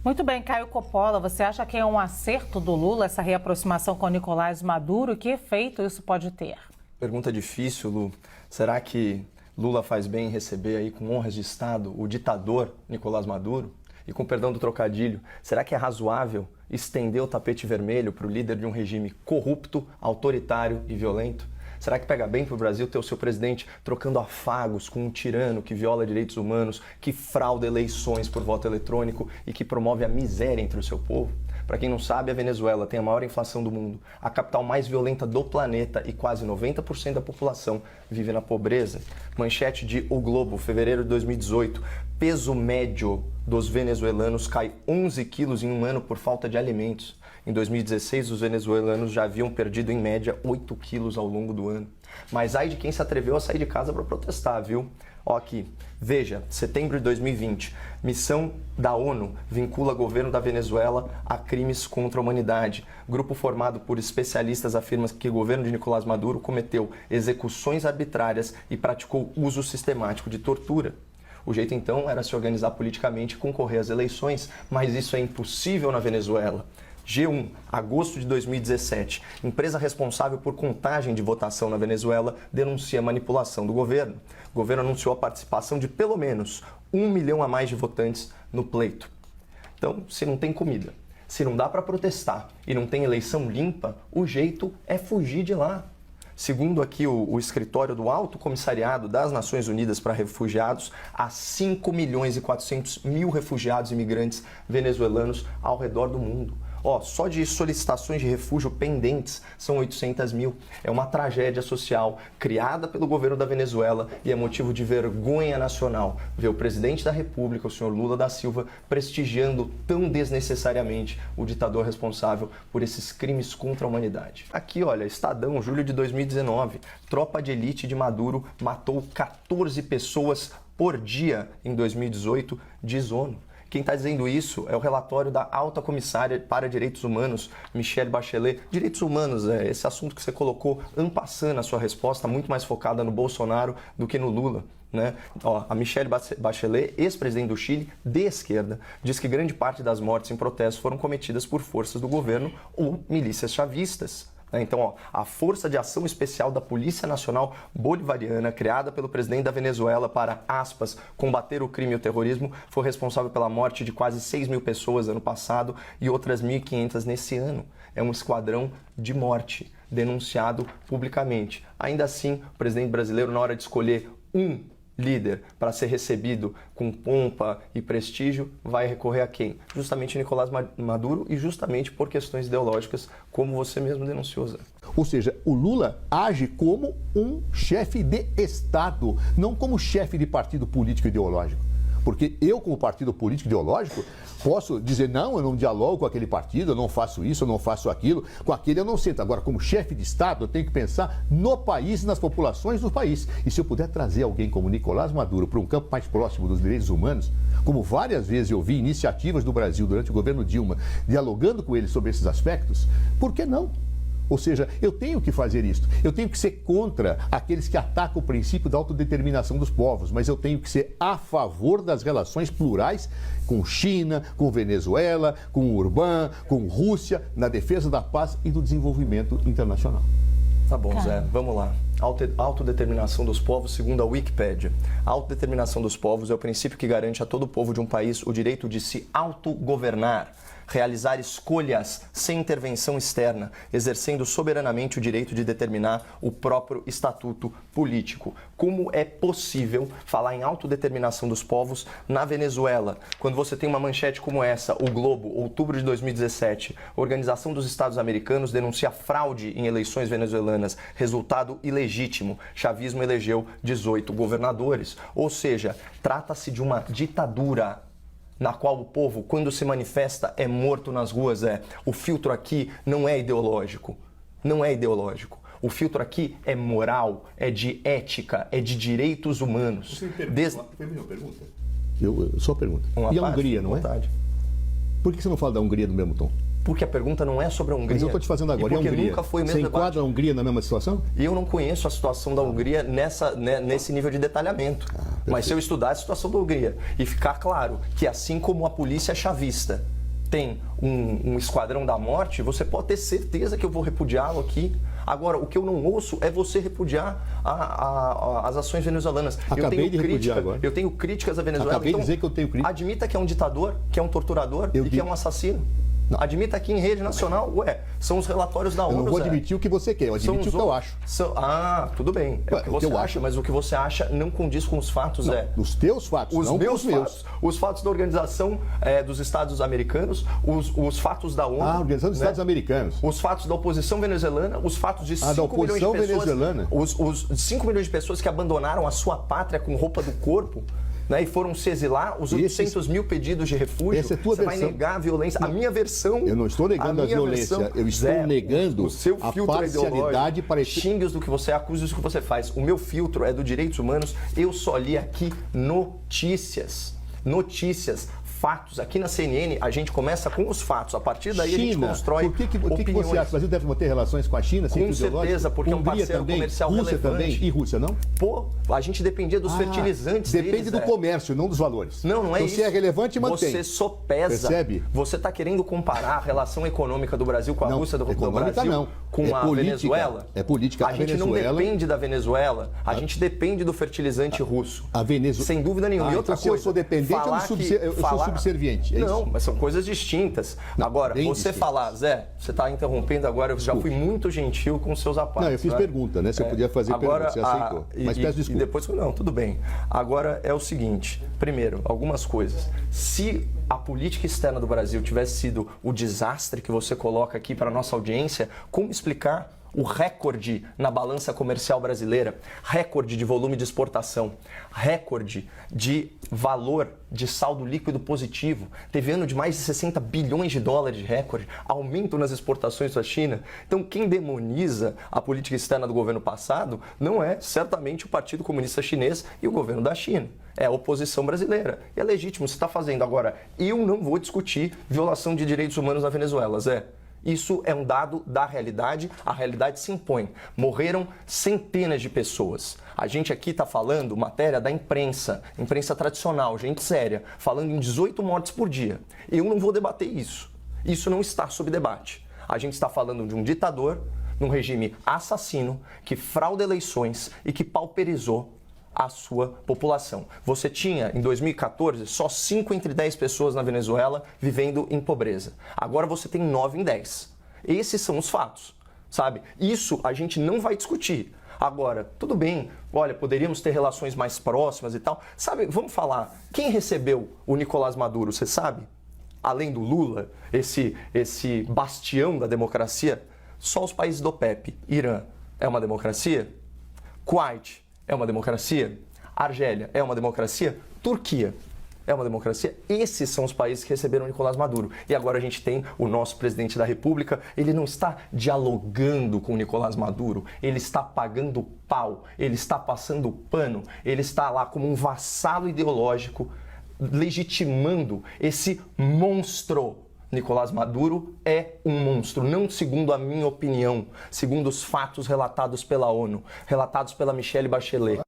Muito bem, Caio Coppola, você acha que é um acerto do Lula essa reaproximação com Nicolás Maduro? Que efeito isso pode ter? Pergunta difícil, Lu. Será que Lula faz bem em receber aí com honras de Estado o ditador Nicolás Maduro? E com perdão do trocadilho, será que é razoável estender o tapete vermelho para o líder de um regime corrupto, autoritário e violento? Será que pega bem para o Brasil ter o seu presidente trocando afagos com um tirano que viola direitos humanos, que frauda eleições por voto eletrônico e que promove a miséria entre o seu povo? Para quem não sabe, a Venezuela tem a maior inflação do mundo, a capital mais violenta do planeta e quase 90% da população vive na pobreza. Manchete de O Globo, fevereiro de 2018, peso médio dos venezuelanos cai 11 quilos em um ano por falta de alimentos. Em 2016, os venezuelanos já haviam perdido, em média, 8 quilos ao longo do ano. Mas ai de quem se atreveu a sair de casa para protestar, viu? Ó aqui, veja, setembro de 2020, missão da ONU vincula governo da Venezuela a crimes contra a humanidade. Grupo formado por especialistas afirma que o governo de Nicolás Maduro cometeu execuções arbitrárias e praticou uso sistemático de tortura. O jeito então era se organizar politicamente e concorrer às eleições, mas isso é impossível na Venezuela. G1, agosto de 2017. Empresa responsável por contagem de votação na Venezuela denuncia manipulação do governo. O governo anunciou a participação de pelo menos 1 milhão a mais de votantes no pleito. Então, se não tem comida, se não dá para protestar e não tem eleição limpa, o jeito é fugir de lá. Segundo aqui o escritório do Alto Comissariado das Nações Unidas para Refugiados, há 5 milhões e 400 mil refugiados e imigrantes venezuelanos ao redor do mundo. Só de solicitações de refúgio pendentes são 800 mil. É uma tragédia social criada pelo governo da Venezuela e é motivo de vergonha nacional ver o presidente da República, o senhor Lula da Silva, prestigiando tão desnecessariamente o ditador responsável por esses crimes contra a humanidade. Aqui, olha, Estadão, julho de 2019, tropa de elite de Maduro matou 14 pessoas por dia em 2018, diz ONU. Quem está dizendo isso é o relatório da alta comissária para direitos humanos, Michelle Bachelet. Direitos humanos, esse assunto que você colocou en passant na sua resposta, muito mais focada no Bolsonaro do que no Lula, né? A Michelle Bachelet, ex-presidente do Chile, de esquerda, diz que grande parte das mortes em protestos foram cometidas por forças do governo ou milícias chavistas. Então, a Força de Ação Especial da Polícia Nacional Bolivariana, criada pelo presidente da Venezuela para, aspas, combater o crime e o terrorismo, foi responsável pela morte de quase 6 mil pessoas ano passado e outras 1.500 nesse ano. É um esquadrão de morte, denunciado publicamente. Ainda assim, o presidente brasileiro, na hora de escolher um líder para ser recebido com pompa e prestígio, vai recorrer a quem? Justamente Nicolás Maduro e justamente por questões ideológicas, como você mesmo denunciou, Zé. Ou seja, o Lula age como um chefe de Estado, não como chefe de partido político ideológico. Porque eu, como partido político ideológico, posso dizer, não, eu não dialogo com aquele partido, eu não faço isso, eu não faço aquilo, com aquele eu não sento. Agora, como chefe de Estado, eu tenho que pensar no país e nas populações do país. E se eu puder trazer alguém como Nicolás Maduro para um campo mais próximo dos direitos humanos, como várias vezes eu vi iniciativas do Brasil durante o governo Dilma, dialogando com ele sobre esses aspectos, por que não? Ou seja, eu tenho que fazer isso. Eu tenho que ser contra aqueles que atacam o princípio da autodeterminação dos povos, mas eu tenho que ser a favor das relações plurais com China, com Venezuela, com Urbã, com Rússia, na defesa da paz e do desenvolvimento internacional. Tá bom, Zé, vamos lá. Autodeterminação dos povos, segundo a Wikipédia. A autodeterminação dos povos é o princípio que garante a todo povo de um país o direito de se autogovernar, realizar escolhas sem intervenção externa, exercendo soberanamente o direito de determinar o próprio estatuto político. Como é possível falar em autodeterminação dos povos na Venezuela, quando você tem uma manchete como essa, O Globo, outubro de 2017, Organização dos Estados Americanos denuncia fraude em eleições venezuelanas, resultado ilegítimo, chavismo elegeu 18 governadores, ou seja, trata-se de uma ditadura na qual o povo, quando se manifesta, é morto nas ruas. O filtro aqui não é ideológico, não é ideológico. O filtro aqui é moral, é de ética, é de direitos humanos. Você me pergunta? Só pergunta. E a Hungria, não é? Por que você não fala da Hungria no mesmo tom? Porque a pergunta não é sobre a Hungria. Mas eu estou te fazendo agora. E a Hungria? Nunca foi o mesmo Você enquadra debate. a Hungria na mesma situação? Eu não conheço a situação da Hungria nesse nível de detalhamento. Mas se eu estudar a situação da Hungria e ficar claro que assim como a polícia é chavista tem um esquadrão da morte, você pode ter certeza que eu vou repudiá-lo aqui. Agora, o que eu não ouço é você repudiar as ações venezuelanas. Acabei de repudiar agora. Eu tenho críticas à Venezuela. Acabei de então, dizer que eu tenho críticas. Admita que é um ditador, que é um torturador que é um assassino. Não. Admita aqui em rede nacional, são os relatórios da ONU. Eu não vou admitir o que você quer, eu admito o que eu acho. Tudo bem. É o que você acha, mas o que você acha não condiz com os fatos, Os teus fatos, os não meus com os meus. fatos. Os fatos da Organização dos Estados Americanos, os fatos da ONU. A Organização dos Estados Americanos. Os fatos da oposição venezuelana, os fatos de 5 da oposição milhões de pessoas. venezuelana. Os 5 milhões de pessoas que abandonaram a sua pátria com roupa do corpo. Né, e foram se exilar, os 800 mil pedidos de refúgio. Essa é a tua Você versão. vai negar a violência. A minha versão. Eu não estou negando a violência, eu estou negando o seu a filtro parcialidade para esse... Xingue-os do que você acusa, do que você faz. O meu filtro é do direitos humanos. Eu só li aqui notícias. Notícias. Fatos. Aqui na CNN, a gente começa com os fatos. A partir daí, a gente constrói Por que opiniões. você acha que o Brasil deve manter relações com a China? Com certeza, porque é um Hungria parceiro também, comercial Rússia relevante. também, e Rússia não? Pô, a gente dependia dos fertilizantes Depende deles, do comércio, não dos valores. Não é então, isso. Se é relevante, mantém. Você só pesa. Percebe? Você está querendo comparar a relação econômica do Brasil com a Rússia do Brasil não. com a política, Venezuela? É política. A gente não depende da Venezuela, a gente depende do fertilizante russo. A Venezuela. Sem dúvida nenhuma. E outra então, coisa, se eu sou dependente, eu sou subserviente. É não, isso? mas são coisas distintas. Não, agora, bem você distintas. falar, Zé, você está interrompendo agora, eu já fui muito gentil com os seus apartes. Não, eu fiz pergunta, né? Você podia fazer agora, pergunta, você aceitou. Mas peço desculpa. E depois, não, tudo bem. Agora é o seguinte, primeiro, algumas coisas. Se a política externa do Brasil tivesse sido o desastre que você coloca aqui para a nossa audiência, como explicar o recorde na balança comercial brasileira, recorde de volume de exportação, recorde de valor de saldo líquido positivo, teve ano de mais de 60 bilhões de dólares de recorde, aumento nas exportações da China. Então, quem demoniza a política externa do governo passado não é certamente o Partido Comunista Chinês e o governo da China. É a oposição brasileira. E é legítimo, você está fazendo. Agora, eu não vou discutir violação de direitos humanos na Venezuela, Zé. Isso é um dado da realidade, a realidade se impõe. Morreram centenas de pessoas. A gente aqui está falando matéria da imprensa tradicional, gente séria, falando em 18 mortes por dia. Eu não vou debater isso. Isso não está sob debate. A gente está falando de um ditador, num regime assassino, que frauda eleições e que pauperizou a sua população. Você tinha, em 2014, só 5 entre 10 pessoas na Venezuela vivendo em pobreza. Agora você tem 9 em 10. Esses são os fatos, sabe? Isso a gente não vai discutir. Agora, tudo bem, olha, poderíamos ter relações mais próximas e tal. Sabe, vamos falar, quem recebeu o Nicolás Maduro, você sabe? Além do Lula, esse bastião da democracia, só os países do OPEP. Irã é uma democracia? Kuwait é uma democracia? Argélia é uma democracia? Turquia é uma democracia? Esses são os países que receberam Nicolás Maduro. E agora a gente tem o nosso presidente da República, ele não está dialogando com o Nicolás Maduro, ele está pagando pau, ele está passando pano, ele está lá como um vassalo ideológico, legitimando esse monstro. Nicolás Maduro é um monstro, não segundo a minha opinião, segundo os fatos relatados pela ONU, relatados pela Michelle Bachelet.